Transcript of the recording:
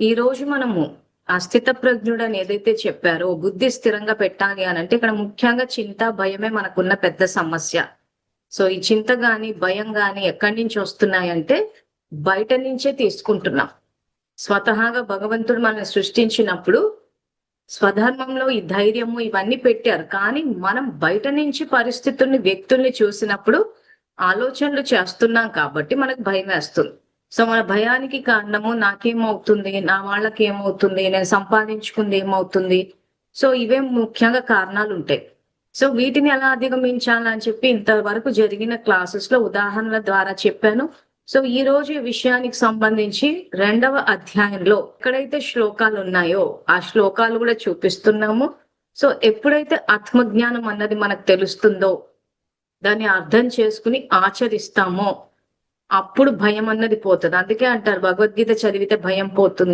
ఈ రోజు మనము ఆ స్థితప్రజ్ఞుడు అని ఏదైతే చెప్పారో బుద్ధి స్థిరంగా పెట్టాలి అని అంటే ఇక్కడ ముఖ్యంగా చింత భయమే మనకున్న పెద్ద సమస్య. సో ఈ చింత గాని భయం గాని ఎక్కడి నుంచి వస్తున్నాయంటే బయట నుంచే తీసుకుంటున్నాం. స్వతహాగా భగవంతుడు మనల్ని సృష్టించినప్పుడు స్వధర్మంలో ఈ ధైర్యము ఇవన్నీ పెట్టారు. కానీ మనం బయట నుంచి పరిస్థితుల్ని వ్యక్తుల్ని చూసినప్పుడు ఆలోచనలు చేస్తున్నాం కాబట్టి మనకు భయం వేస్తుంది. సో మన భయానికి కారణము నాకేమవుతుంది, నా వాళ్ళకి ఏమవుతుంది, నేను సంపాదించుకుంది ఏమవుతుంది. సో ఇవే ముఖ్యంగా కారణాలు ఉంటాయి. సో వీటిని ఎలా అధిగమించాలని చెప్పి ఇంతవరకు జరిగిన క్లాసెస్ లో ఉదాహరణల ద్వారా చెప్పాను. సో ఈ రోజు ఈ విషయానికి సంబంధించి 2వ అధ్యాయంలో ఎక్కడైతే శ్లోకాలు ఉన్నాయో ఆ శ్లోకాలు కూడా చూపిస్తున్నాము. సో ఎప్పుడైతే ఆత్మజ్ఞానం అన్నది మనకు తెలుస్తుందో, దాన్ని అర్థం చేసుకుని ఆచరిస్తామో అప్పుడు భయం అన్నది పోతుంది. అందుకే అంటారు భగవద్గీత చదివితే భయం పోతుంది.